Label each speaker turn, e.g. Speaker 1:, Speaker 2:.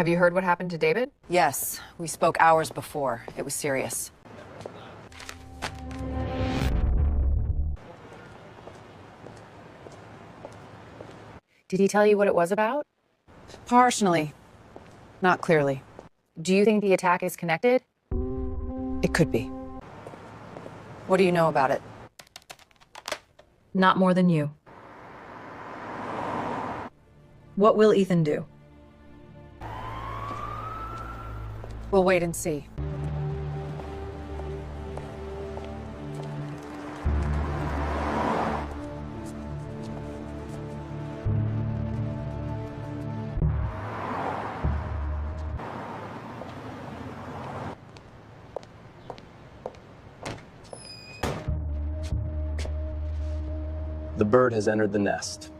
Speaker 1: Have you heard what happened to David?
Speaker 2: Yes, we spoke hours before. It was serious.
Speaker 1: Did he tell you what it was about?
Speaker 2: Partially. Not clearly.
Speaker 1: Do you think the attack is connected?
Speaker 2: It could be. What do you know about it?
Speaker 1: Not more than you. What will Ethan do?
Speaker 2: We'll wait and see.
Speaker 3: The bird has entered the nest.